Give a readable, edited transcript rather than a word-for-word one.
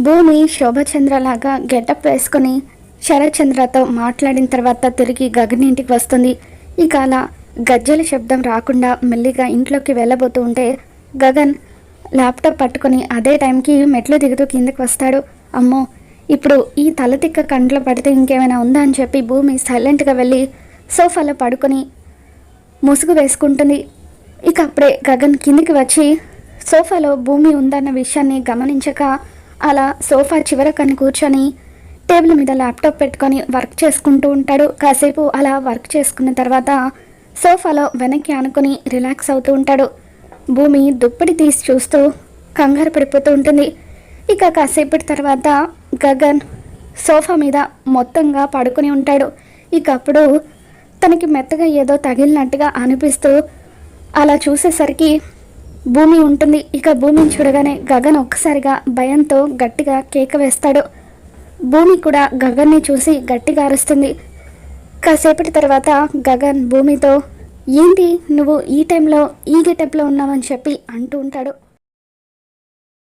భూమి శోభచంద్రలాగా గెటప్ వేసుకొని శరత్చంద్రతో మాట్లాడిన తర్వాత తిరిగి గగన్ ఇంటికి వస్తుంది. ఇక అలా గజ్జల శబ్దం రాకుండా మెల్లిగా ఇంట్లోకి వెళ్ళబోతూ ఉంటే గగన్ ల్యాప్టాప్ పట్టుకొని అదే టైంకి మెట్లు దిగుతూ కిందకి వస్తాడు. అమ్మో, ఇప్పుడు ఈ తలతిక్క కంట్లో పడితే ఇంకేమైనా ఉందా అని చెప్పి భూమి సైలెంట్గా వెళ్ళి సోఫాలో పడుకొని ముసుగు వేసుకుంటుంది. ఇక అప్పుడే గగన్ కిందికి వచ్చి సోఫాలో భూమి ఉందన్న విషయాన్ని గమనించక అలా సోఫా చివరకని కూర్చొని టేబుల్ మీద ల్యాప్టాప్ పెట్టుకొని వర్క్ చేసుకుంటూ ఉంటాడు. కాసేపు అలా వర్క్ చేసుకున్న తర్వాత సోఫాలో వెనక్కి ఆనుకొని రిలాక్స్ అవుతూ ఉంటాడు. భూమి దుప్పటి తీసి చూస్తూ కంగారు పడిపోతూ ఉంటుంది. ఇక కాసేపటి తర్వాత గగన్ సోఫా మీద మొత్తంగా పడుకొని ఉంటాడు. ఇక అప్పుడు తనకి మెత్తగా ఏదో తగిలినట్టుగా అనిపిస్తూ అలా చూసేసరికి భూమి ఉంటుంది. ఇక భూమిని చూడగానే గగన్ ఒక్కసారిగా భయంతో గట్టిగా కేక వేస్తాడు. భూమి కూడా గగన్ని చూసి గట్టిగా అరుస్తుంది. కాసేపటి తర్వాత గగన్ భూమితో, ఏంటి నువ్వు ఈ టైంలో ఈ గెటప్లో ఉన్నావని చెప్పి అంటూ ఉంటాడు.